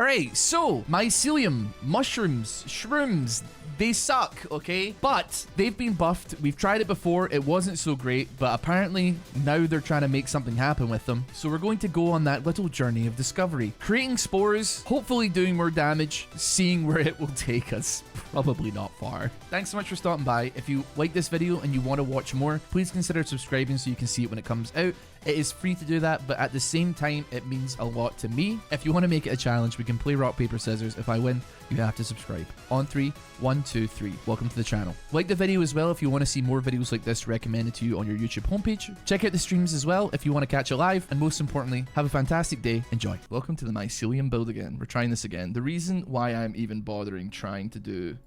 Alright, so mycelium, mushrooms, shrooms, they suck, okay? But they've been buffed. We've tried it before. It wasn't so great, but apparently now they're trying to make something happen with them. So we're going to go on that little journey of discovery. Creating spores, hopefully doing more damage, seeing where it will take us. Probably not far. Thanks so much for stopping by. If you like this video and you want to watch more, please consider subscribing so you can see it when it comes out. It is free to do that, but at the same time, it means a lot to me. If you want to make it a challenge, we can play rock, paper, scissors. If I win, you have to subscribe. On 3, 1, 2, 3. Welcome to the channel. Like the video as well if you want to see more videos like this recommended to you on your YouTube homepage. Check out the streams as well if you want to catch it live. And most importantly, have a fantastic day. Enjoy. Welcome to the mycelium build again. We're trying this again. The reason why I'm even bothering trying to do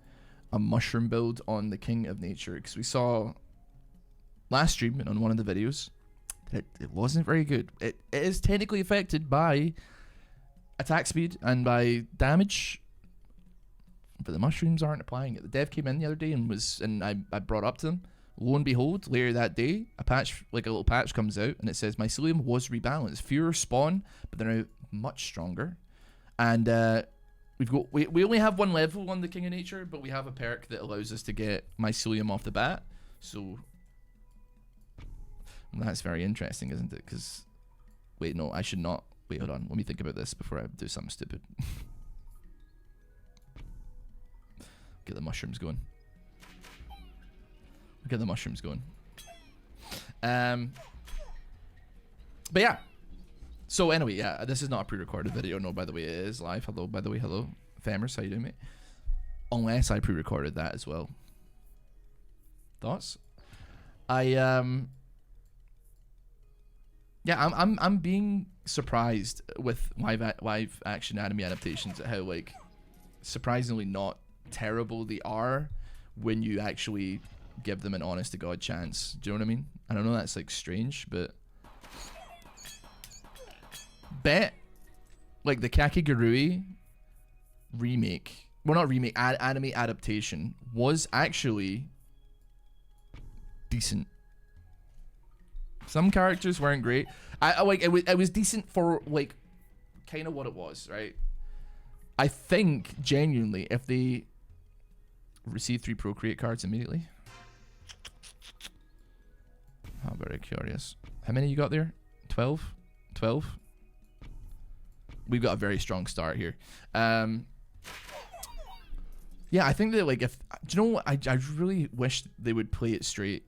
a mushroom build on the King of Nature, because we saw last stream and on one of the videos, it wasn't very good. It is technically affected by attack speed and by damage, but the mushrooms aren't applying it. The dev came in the other day and I brought up to them. Lo and behold, later that day, a little patch comes out and it says mycelium was rebalanced. Fewer spawn, but they're now much stronger. And we only have one level on the King of Nature, but we have a perk that allows us to get mycelium off the bat. So that's very interesting, isn't it? Because, wait, no, I should not. Wait, hold on. Let me think about this before I do something stupid. Get the mushrooms going. Get the mushrooms going. But yeah. So anyway, yeah, this is not a pre-recorded video. No, by the way, it is live. Hello, by the way, hello. Famers, how you doing, mate? Unless I pre-recorded that as well. Thoughts? Yeah, I'm being surprised with live action anime adaptations at how, like, surprisingly not terrible they are when you actually give them an honest to god chance. Do you know what I mean? I don't know, that's like strange, but bet like the Kakegurui remake, well, not remake, anime adaptation was actually decent. Some characters weren't great. I like it was decent for like kind of what it was, right? I think genuinely if they receive 3 procreate cards immediately. I'm very curious. How many you got there? 12? 12? We've got a very strong start here. Yeah, I think that like if do you know what I really wish they would play it straight.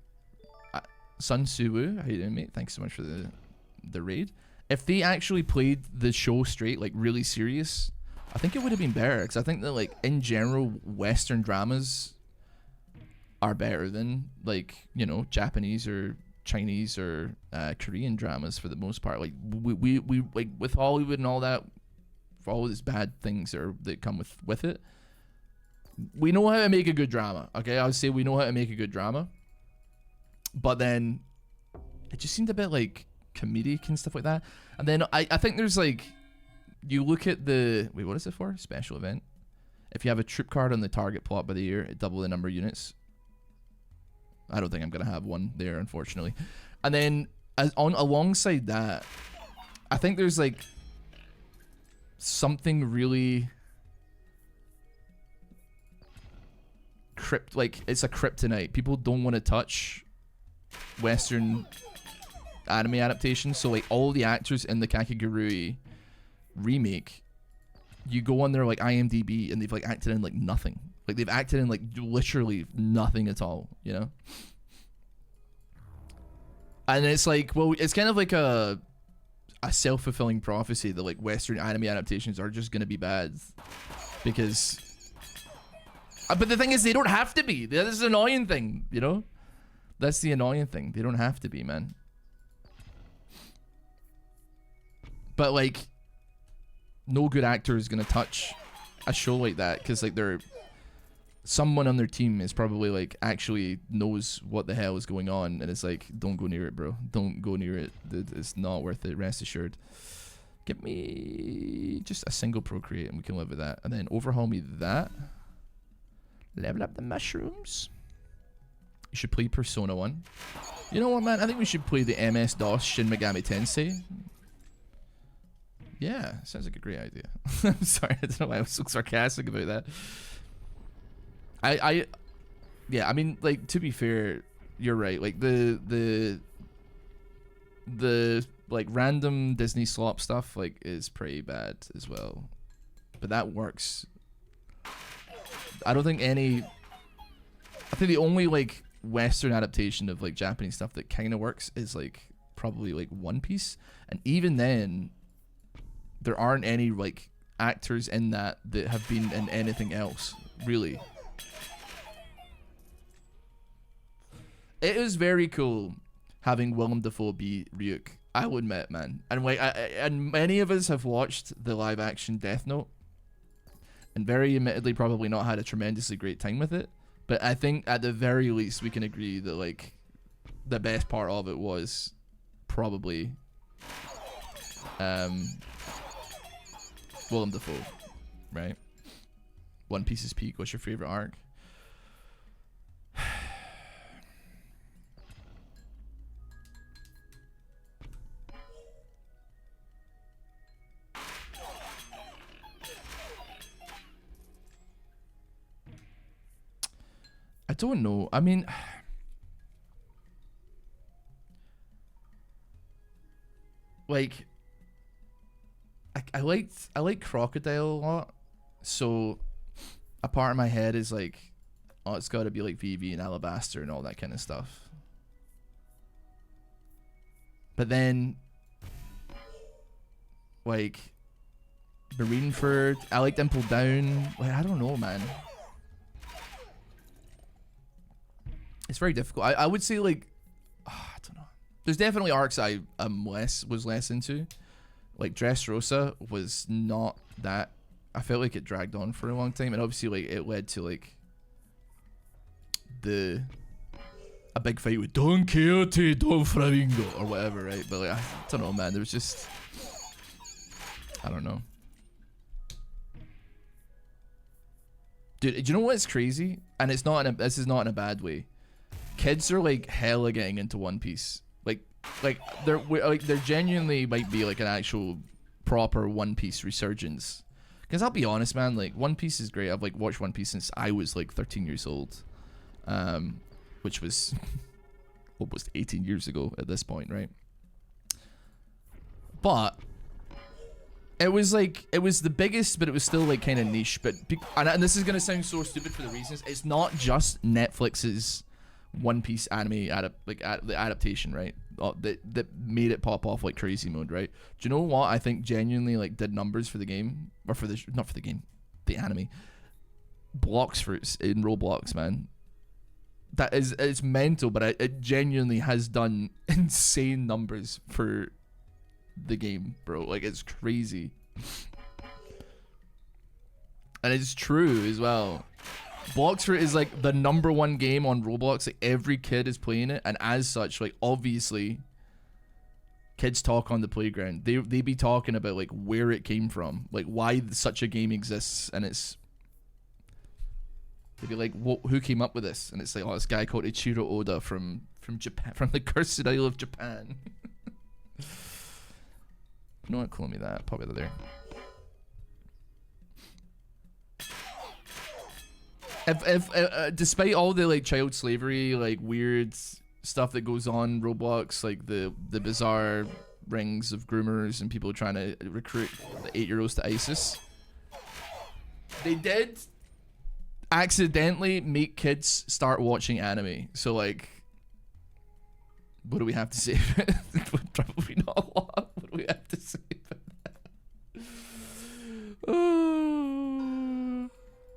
Sun Suwu, how you doing, mate? Thanks so much for the raid. If they actually played the show straight, like really serious, I think it would have been better. Because I think that like in general, Western dramas are better than like, you know, Japanese or Chinese or Korean dramas for the most part. Like we like with Hollywood and all that, for all these bad things that come with it, we know how to make a good drama. Okay, I would say we know how to make a good drama. But then it just seemed a bit like comedic and stuff like that. And then I think there's like, you look at the, wait, what is it for? Special event. If you have a troop card on the target plot by the year, it double the number of units. I don't think I'm going to have one there, unfortunately. And then alongside that, I think there's like something really like it's a kryptonite. People don't want to touch Western anime adaptations, so like all the actors in the Kakegurui remake, you go on their like IMDb and they've like acted in like nothing. Like they've acted in like literally nothing at all, you know? And it's like, well, it's kind of like a self-fulfilling prophecy that like Western anime adaptations are just gonna be bad because but the thing is they don't have to be. That's the annoying thing, you know? That's the annoying thing. They don't have to be, man. But like, no good actor is gonna touch a show like that because like someone on their team is probably like actually knows what the hell is going on, and it's like, don't go near it, bro. Don't go near it. It's not worth it. Rest assured. Give me just a single procreate, and we can live with that. And then overhaul me that. Level up the mushrooms. You should play Persona 1. You know what, man? I think we should play the MS-DOS Shin Megami Tensei. Yeah, sounds like a great idea. I'm sorry, I don't know why I was so sarcastic about that. Yeah, I mean, like, to be fair, you're right. Like, the like random Disney slop stuff like is pretty bad as well, but that works. I don't think any. I think the only like Western adaptation of like Japanese stuff that kind of works is like probably like One Piece, and even then, there aren't any like actors in that have been in anything else really. It is very cool having Willem Dafoe be Ryuk, I will admit, man. And like, and many of us have watched the live action Death Note, and very admittedly probably not had a tremendously great time with it. But I think at the very least we can agree that like the best part of it was probably Willem Dafoe, right? One Piece's peak. What's your favorite arc? I don't know. I mean, like, I like Crocodile a lot. So a part of my head is like, oh, it's got to be like Vivi and Alabaster and all that kind of stuff. But then, like, Marineford, I like Dimple Down. Like, I don't know, man. It's very difficult. I would say like, I don't know. There's definitely arcs I was less into. Like Dressrosa was not that. I felt like it dragged on for a long time, and obviously like it led to like a big fight with Don Quixote, Don Flamingo or whatever, right? But like I don't know, man. There was just, I don't know. Dude, do you know what's crazy? And it's not this is not in a bad way. Kids are like hella getting into One Piece. Like there genuinely might be like an actual proper One Piece resurgence. Because I'll be honest, man, like One Piece is great. I've like watched One Piece since I was like 13 years old, which was almost 18 years ago at this point, right? But it was the biggest, but it was still like kind of niche. But and this is gonna sound so stupid for the reasons. It's not just Netflix's One Piece anime the adaptation, right? That made it pop off like crazy mode, right? Do you know what I think genuinely like did numbers for the game, or for the not for the game, the anime? Blocks fruits in Roblox, man. That is, it's mental, but it genuinely has done insane numbers for the game, bro. Like it's crazy, and it's true as well. Blocks Fruit is like the #1 game on Roblox. Like every kid is playing it, and as such, like obviously, kids talk on the playground. They be talking about like where it came from, like why such a game exists, and it's they'd be like, who came up with this? And it's like, oh, this guy called Ichiro Oda from Japan, from the Cursed Isle of Japan. No one call me that. Probably there. If despite all the like child slavery, like weird stuff that goes on Roblox, like the bizarre rings of groomers and people trying to recruit the 8-year-olds to ISIS, they did accidentally make kids start watching anime. So like, what do we have to say? Probably not a lot. What do we have to say about that? Oh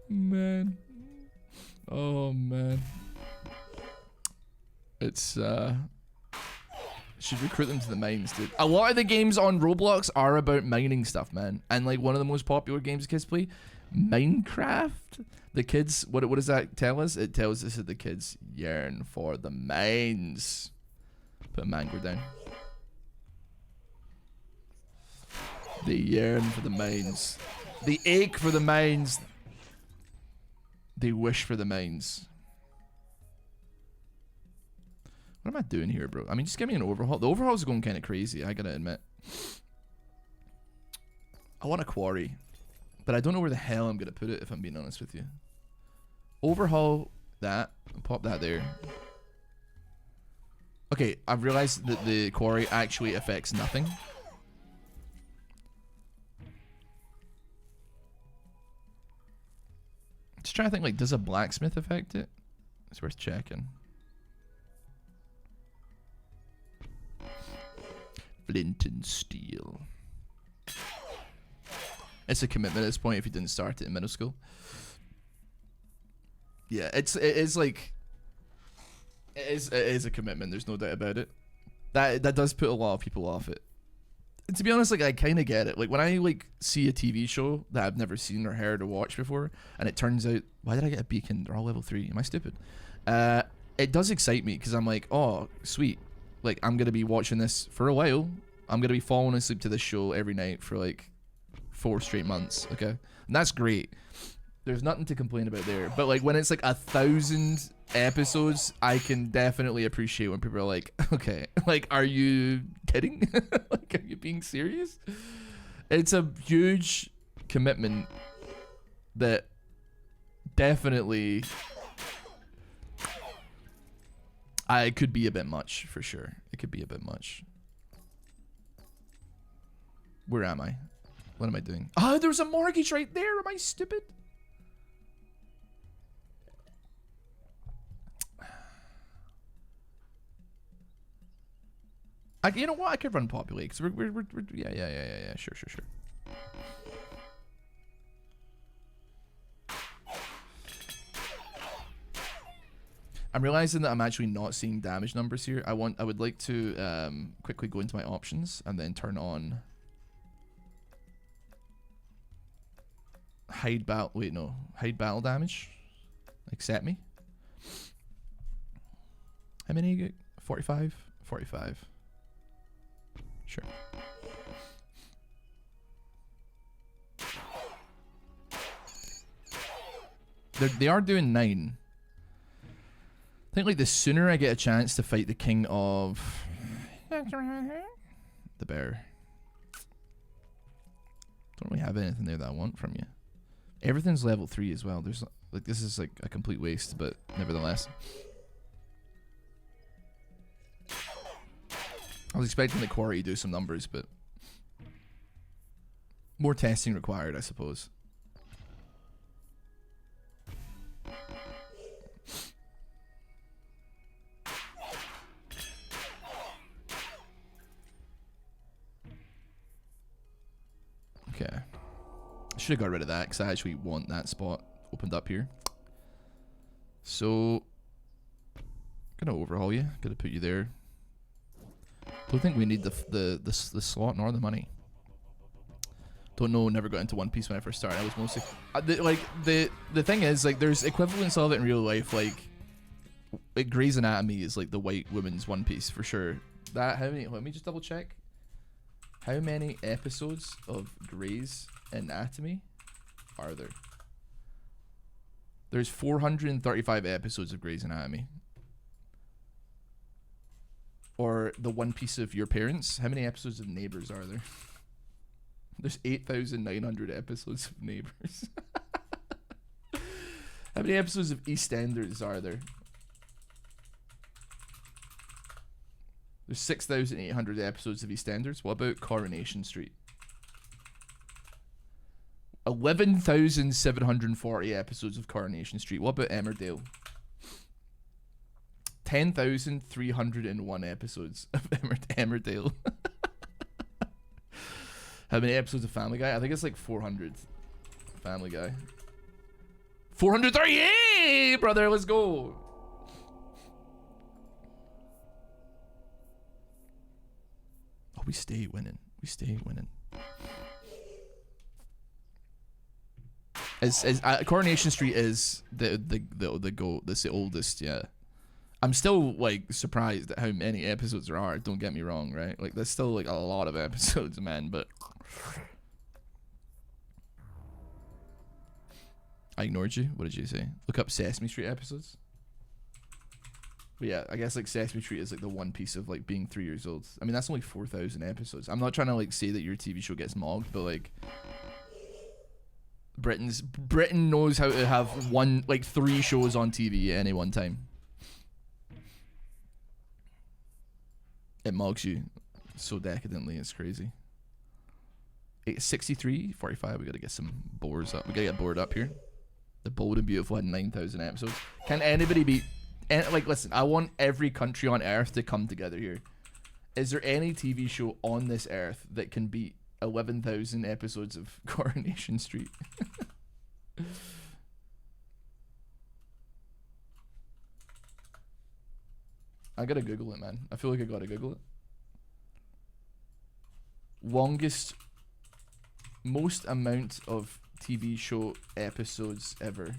man. Oh man. It's should recruit them to the mines, dude. A lot of the games on Roblox are about mining stuff, man. And like one of the most popular games kids play, Minecraft. The kids, what does that tell us? It tells us that the kids yearn for the mines. Put a mango down. They yearn for the mines. They ache for the mines. They wish for the mines. What am I doing here, bro? I mean, just give me an overhaul. The overhaul's going kind of crazy, I gotta admit. I want a quarry, but I don't know where the hell I'm gonna put it if I'm being honest with you. Overhaul that and pop that there. Okay, I've realized that the quarry actually affects nothing. Just trying to think, like, does a blacksmith affect it? It's worth checking. Flint and steel. It's a commitment at this point if you didn't start it in middle school. Yeah, it is a commitment, there's no doubt about it. That does put a lot of people off it. And to be honest, like, I kind of get it. Like, when I like see a TV show that I've never seen or heard or watched before, and it turns out, why did I get a beacon? They're all level 3. Am I stupid? It does excite me because I'm like, oh, sweet. Like, I'm gonna be watching this for a while. I'm gonna be falling asleep to this show every night for like 4 straight months. Okay, and that's great. There's nothing to complain about there. But like when it's like 1,000 episodes, I can definitely appreciate when people are like, okay, like, are you kidding? Like, are you being serious? It's a huge commitment that definitely it could be a bit much for sure. It could be a bit much. Where am I? What am I doing? Oh, there's a mortgage right there. Am I stupid? You know what? I could run populate because we're yeah. Sure. I'm realizing that I'm actually not seeing damage numbers here. I would like to quickly go into my options and then turn on hide battle damage. Accept me. How many you get? 45? 45. Sure. They are doing 9. I think like the sooner I get a chance to fight the king of the bear. Don't really have anything there that I want from you. Everything's level 3 as well. There's like, this is like a complete waste, but nevertheless. I was expecting the quarry to do some numbers, but more testing required, I suppose. Okay. I should have got rid of that because I actually want that spot opened up here. So, gonna overhaul you. Gonna put you there. Don't think we need the slot nor the money. Don't know. Never got into One Piece when I first started. I was mostly the thing is, like, there's equivalents of it in real life. Like Grey's Anatomy is like the white woman's One Piece for sure. That how many? Let me just double check. How many episodes of Grey's Anatomy are there? There's 435 episodes of Grey's Anatomy. Or the One Piece of your parents. How many episodes of Neighbours are there? There's 8,900 episodes of Neighbours. How many episodes of EastEnders are there? There's 6,800 episodes of EastEnders. What about Coronation Street? 11,740 episodes of Coronation Street. What about Emmerdale? 10,301 episodes of Emmerdale. How many episodes of Family Guy? I think it's like 400. Family Guy. 430! Hey, brother, let's go! Oh, we stay winning. We stay winning. Coronation Street is the goat. That's the oldest, yeah. I'm still like surprised at how many episodes there are. Don't get me wrong, right? Like there's still like a lot of episodes, man. But I ignored you. What did you say? Look up Sesame Street episodes. But yeah, I guess like Sesame Street is like the One Piece of like being 3 years old. I mean that's only 4,000 episodes. I'm not trying to like say that your TV show gets mogged, but like Britain knows how to have 3 shows on TV at any one time. It mugs you so decadently, it's crazy. 63, 45, we gotta get some boards up. We gotta get bored up here. The Bold and Beautiful had 9,000 episodes. Can anybody beat... listen, I want every country on Earth to come together here. Is there any TV show on this Earth that can beat 11,000 episodes of Coronation Street? I gotta Google it, man. I feel like I gotta Google it. Most amount of TV show episodes ever.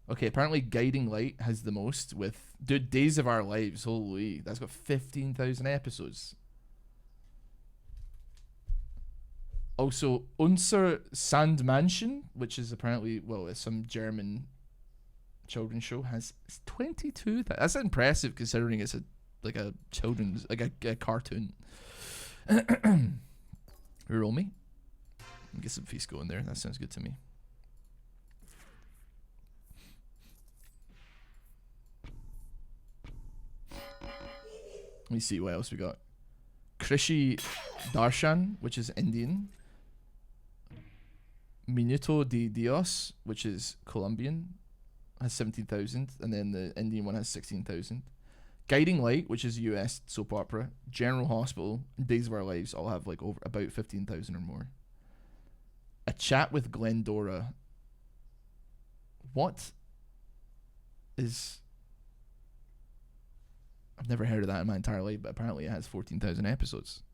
Okay, apparently Guiding Light has the most with... Dude, Days of Our Lives, holy. That's got 15,000 episodes. Also, Unser Sandmansion, which is apparently, well, it's some German children's show, has 22,000. That's impressive considering it's a children's, a cartoon. Roll me. Get some feast going there. That sounds good to me. Let me see what else we got. Krishi Darshan, which is Indian. Minuto de Dios, which is Colombian, has 17,000, and then the Indian one has 16,000. Guiding Light, which is US soap opera, General Hospital, and Days of Our Lives all have about 15,000 or more. A Chat with Glendora. What is... I've never heard of that in my entire life, but apparently it has 14,000 episodes.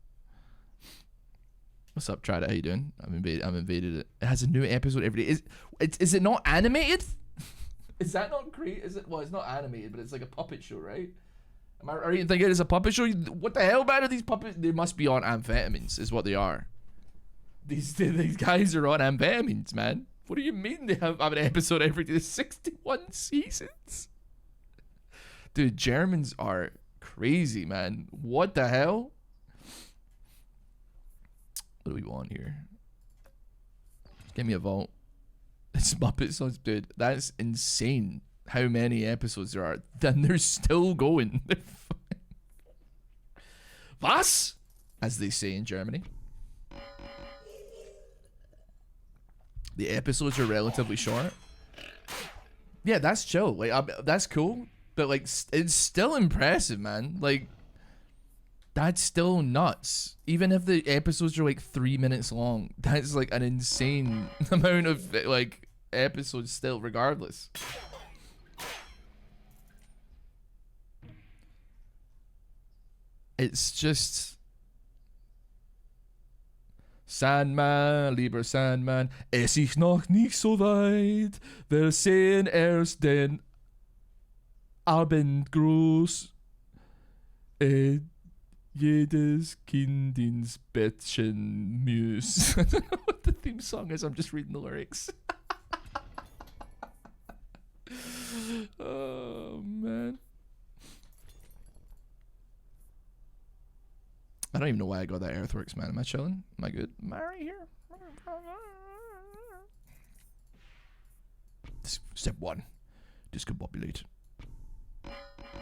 What's up, Trad? How you doing? I've invaded it. It has a new episode every day. Is it not animated? Is that not great? Is it? Well, it's not animated, but it's like a puppet show, right? Are you thinking it's a puppet show? What the hell, man, are these puppets? They must be on amphetamines, is what they are. These guys are on amphetamines, man. What do you mean they have an episode every day? There's 61 seasons. Dude, Germans are crazy, man. What the hell? What do we want here? Give me a vault. It's Muppet Songs, dude. That's insane. How many episodes there are? Then they're still going. Was? As they say in Germany. The episodes are relatively short. Yeah, that's chill. That's cool. But it's still impressive, man. That's still nuts. Even if the episodes are 3 minutes long, that's an insane amount of episodes still, regardless. It's just Sandman, lieber Sandman, es ist noch nicht so weit. Wir sehen erst den Abendgruß. Jedes Kind ins Bettchen muss. I don't know what the theme song is. I'm just reading the lyrics. Oh, man. I don't even know why I got that Earthworks, man. Am I chilling? Am I good? Am I right here? Step 1. Discombobulate.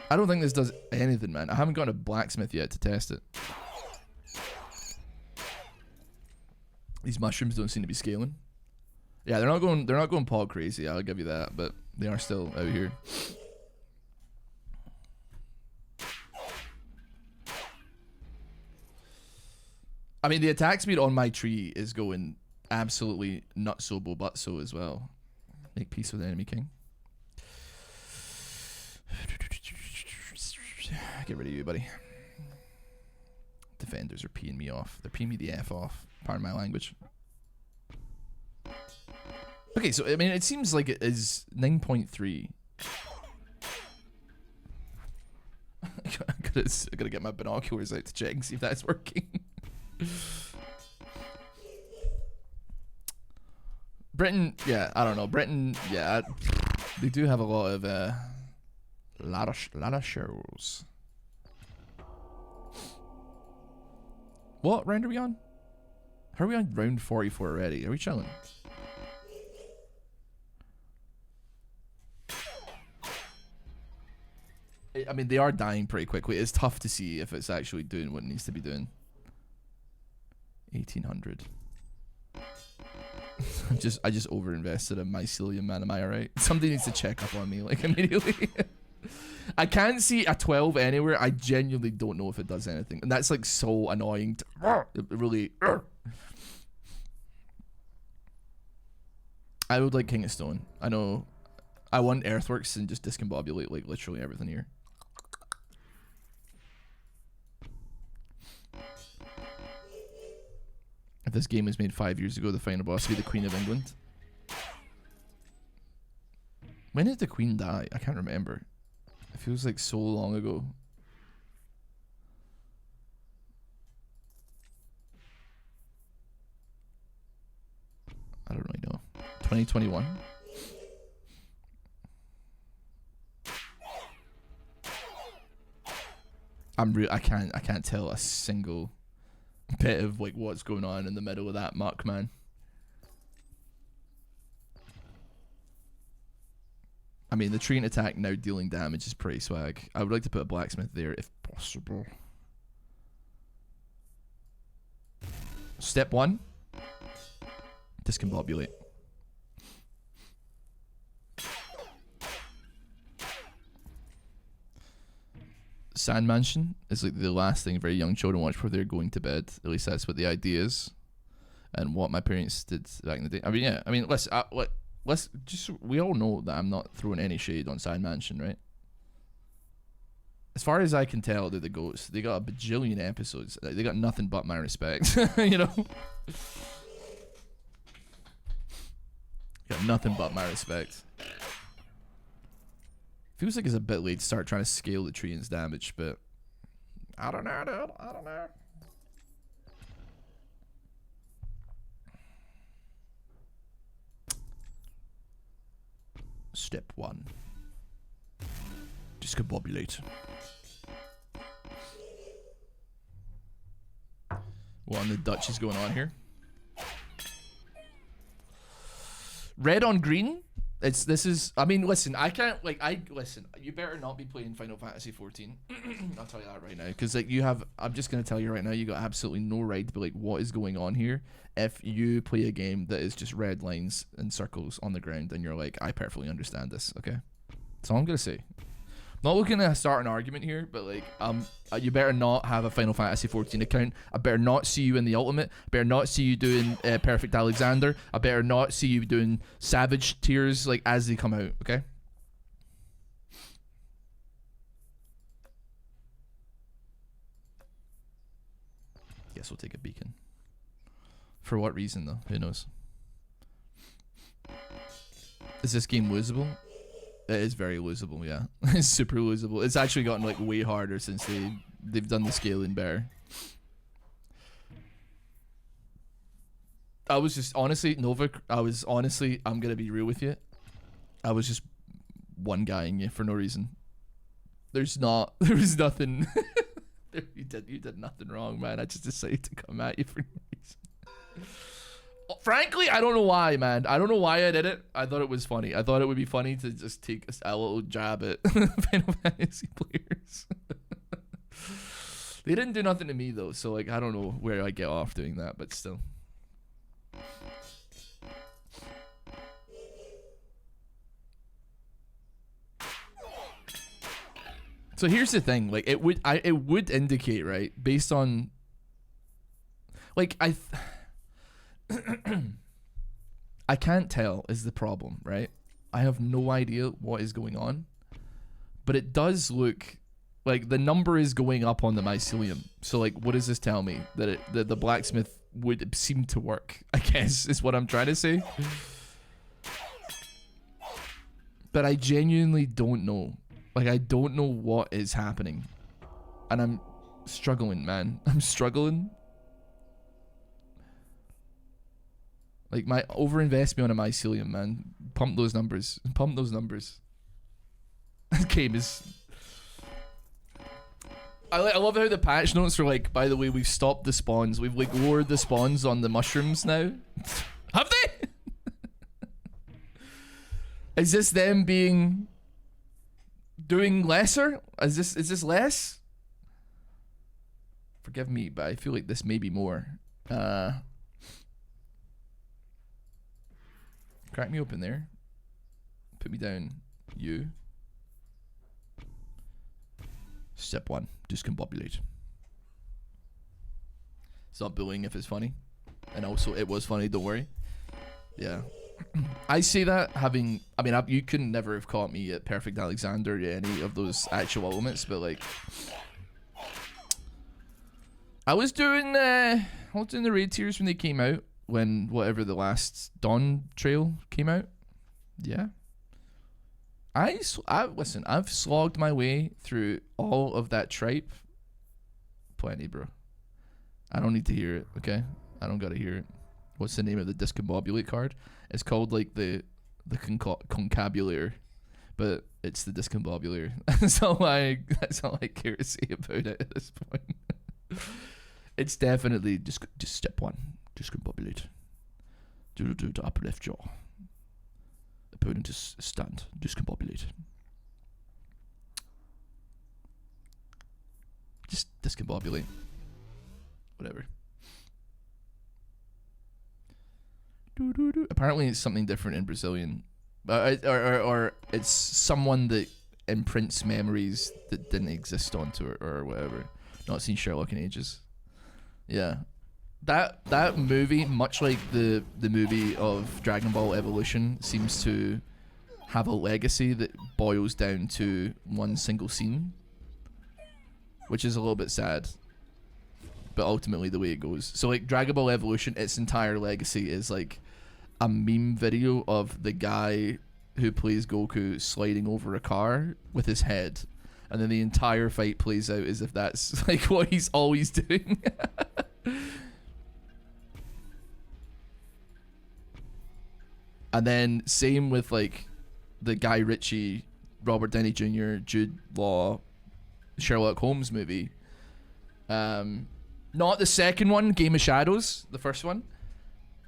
I don't think this does anything, man. I haven't got a blacksmith yet to test it. These mushrooms don't seem to be scaling. Yeah, they're not going pod crazy, I'll give you that, but they are still out here. I mean, the attack speed on my tree is going absolutely nutso bobutso as well. Make peace with the enemy king. Get rid of you, buddy. Defenders are peeing me off. They're peeing me the F off. Pardon my language. Okay, so, I mean, it seems like it is 9.3. I gotta get my binoculars out to check and see if that's working. Britain, yeah, I don't know. Britain, yeah, they do have a lot of shows. What round are we on? How are we on round 44 already? Are we chilling? I mean, they are dying pretty quickly. It's tough to see if it's actually doing what it needs to be doing. 1800. I just overinvested in mycelium, man. Am I alright? Somebody needs to check up on me like immediately. I can't see a 12 anywhere. I genuinely don't know if it does anything, and that's like so annoying. It really. I would like King of Stone. I know. I want Earthworks and just discombobulate like literally everything here. If this game was made 5 years ago, the final boss would be the Queen of England. When did the Queen die? I can't remember. It feels like so long ago. I don't really know. 2021? I can't tell a single bit of like what's going on in the middle of that muck, man. I mean, the treant attack now dealing damage is pretty swag. I would like to put a blacksmith there if possible. Step 1. Discombobulate. Sand Mansion is like the last thing very young children watch before they're going to bed. At least that's what the idea is, and what my parents did back in the day. I mean, yeah. I mean, let's just, we all know that I'm not throwing any shade on Sand Mansion, right? As far as I can tell, they're the goats. They got a bajillion episodes. They got nothing but my respect. You know, got nothing but my respect. Feels like it's a bit late to start trying to scale the treant's damage, but I don't know, dude. I don't know. Step 1. Discombobulate. What on the Dutch is going on here? Red on green? I mean, listen, listen, you better not be playing Final Fantasy 14. I'll tell you that right now, because like I'm just gonna tell you right now, you got absolutely no right to be like, what is going on here? If you play a game that is just red lines and circles on the ground, and you're like, I perfectly understand this, okay? That's all I'm gonna say. Not looking to start an argument here, but like, you better not have a Final Fantasy 14 account. I better not see you in the Ultimate. I better not see you doing Perfect Alexander. I better not see you doing Savage tiers like as they come out. Okay. Guess we'll take a beacon. For what reason though? Who knows? Is this game losable? It is very losable, yeah. It's super losable. It's actually gotten like way harder since they've done the scaling better. I was just honestly, Nova, I'm gonna be real with you. I was just one guying you for no reason. There was nothing. You did nothing wrong, man. I just decided to come at you for no reason. Frankly, I don't know why, man. I don't know why I did it. I thought it was funny. I thought it would be funny to just take a little jab at Final Fantasy players. They didn't do nothing to me, though, so like I don't know where I get off doing that, but still. So here's the thing, like it would indicate, right, based on like I can't tell is the problem, right? I have no idea what is going on, but it does look like the number is going up on the mycelium. So like, what does this tell me? That the blacksmith would seem to work, I guess, is what I'm trying to say. But I genuinely don't know. Like, I don't know what is happening. And I'm struggling, man. I'm struggling. Like, overinvest me on a mycelium, man. Pump those numbers. Pump those numbers. This game is... I love how the patch notes are like, by the way, we've stopped the spawns. We've like lowered the spawns on the mushrooms now. Have they? Is this them doing lesser? Is this less? Forgive me, but I feel like this may be more. Crack me open there. Put me down. You. Step 1. Discombobulate. Stop bullying if it's funny. And also, it was funny, don't worry. Yeah. I say that having... I mean, you couldn't never have caught me at Perfect Alexander or any of those actual elements, but like... I was doing the raid tiers when they came out. When whatever the last Dawn trail came out. Yeah. Listen, I've slogged my way through all of that tripe. Plenty, bro. I don't need to hear it, okay? I don't gotta hear it. What's the name of the discombobulate card? It's called like the concabulator, but it's the discombobulator. That's all I care to say about it at this point. It's definitely just step 1, discombobulate. Do to upper left jaw. Opponent is stunned. Discombobulate. Just discombobulate. Whatever. Apparently it's something different in Brazilian. Or it's someone that imprints memories that didn't exist onto it or whatever. Not seen Sherlock in ages. Yeah. That movie, much like the movie of Dragon Ball Evolution, seems to have a legacy that boils down to one single scene, which is a little bit sad, but ultimately the way it goes. So like Dragon Ball Evolution, its entire legacy is like a meme video of the guy who plays Goku sliding over a car with his head, and then the entire fight plays out as if that's like what he's always doing. And then same with like the Guy Ritchie, Robert Downey Jr., Jude Law, Sherlock Holmes movie. Not the second one, Game of Shadows, the first one,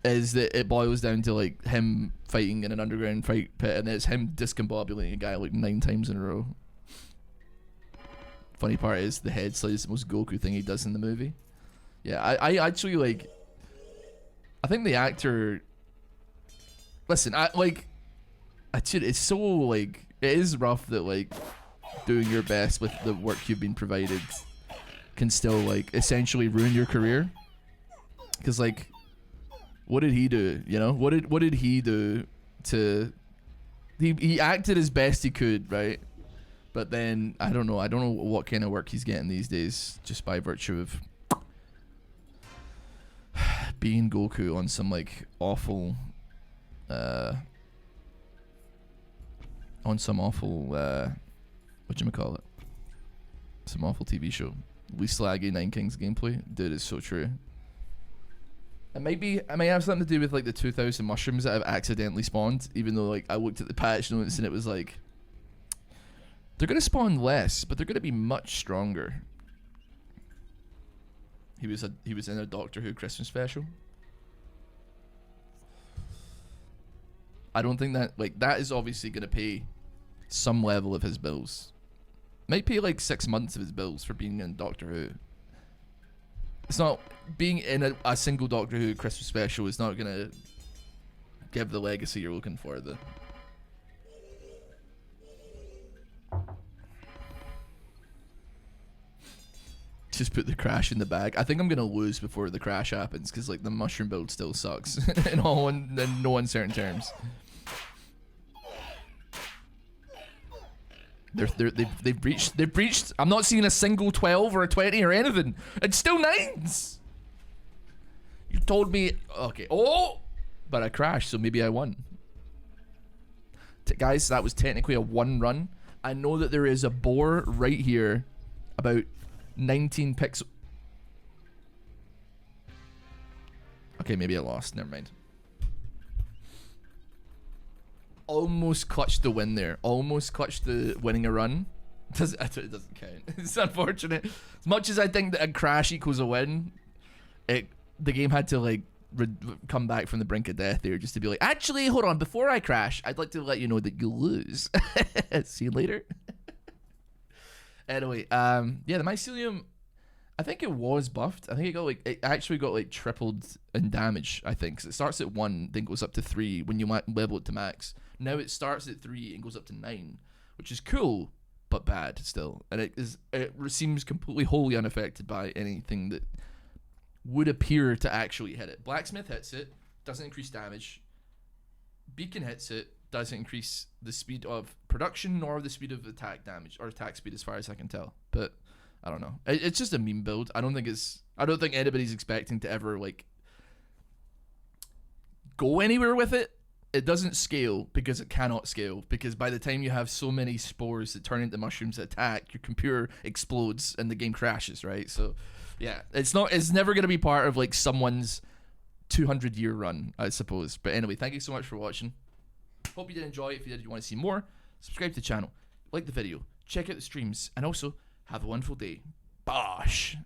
is that it boils down to like him fighting in an underground fight pit, and it's him discombobulating a guy like 9 times in a row. Funny part is the head slide is the most Goku thing he does in the movie. Yeah, I actually like... I think the actor... Listen, it's so like... It is rough that like doing your best with the work you've been provided can still like essentially ruin your career. Because like, what did he do? You know, what did he do to... He acted as best he could, right? But then I don't know what kind of work he's getting these days, just by virtue of being Goku on some like awful whatchamacallit, some awful TV show. Least laggy Nine Kings gameplay. Dude, it's so true. It may have something to do with like the 2,000 mushrooms that I've accidentally spawned, even though like I looked at the patch notes and it was like they're gonna spawn less, but they're gonna be much stronger. He was in a Doctor Who Christmas special. I don't think that that is obviously gonna pay some level of his bills. Might pay like 6 months of his bills for being in Doctor Who. It's not being in a single Doctor Who Christmas special is not gonna give the legacy you're looking for. Just put the crash in the bag. I think I'm gonna lose before the crash happens because like the mushroom build still sucks in no uncertain terms. They've breached. I'm not seeing a single 12 or a 20 or anything. It's still 9s. You told me okay. Oh, but I crashed, so maybe I won. Guys, that was technically a 1 run. I know that there is a boar right here, about 19 pixels. Okay, maybe I lost. Never mind. Almost clutched the win there. Almost clutched the winning a run. It doesn't count. It's unfortunate. As much as I think that a crash equals a win, the game had to like come back from the brink of death there just to be like, actually, hold on, before I crash, I'd like to let you know that you'll lose. See you later. Anyway, yeah, the mycelium, I think it was buffed. I think it actually got like tripled in damage, I think. 'Cause it starts at 1, then goes up to 3 when you level it to max. Now it starts at 3 and goes up to 9, which is cool, but bad still. And it seems completely wholly unaffected by anything that would appear to actually hit it. Blacksmith hits it, doesn't increase damage. Beacon hits it, doesn't increase the speed of production nor the speed of attack damage or attack speed as far as I can tell. But I don't know. It's just a meme build. I don't think anybody's expecting to ever like go anywhere with it. It doesn't scale because it cannot scale, because by the time you have so many spores that turn into mushrooms that attack, your computer explodes and the game crashes, right? So yeah, it's never going to be part of like someone's 200-year run, I suppose. But anyway, thank you so much for watching. Hope you did enjoy. If you did, you want to see more, subscribe to the channel, like the video, check out the streams, and also have a wonderful day. Bosh!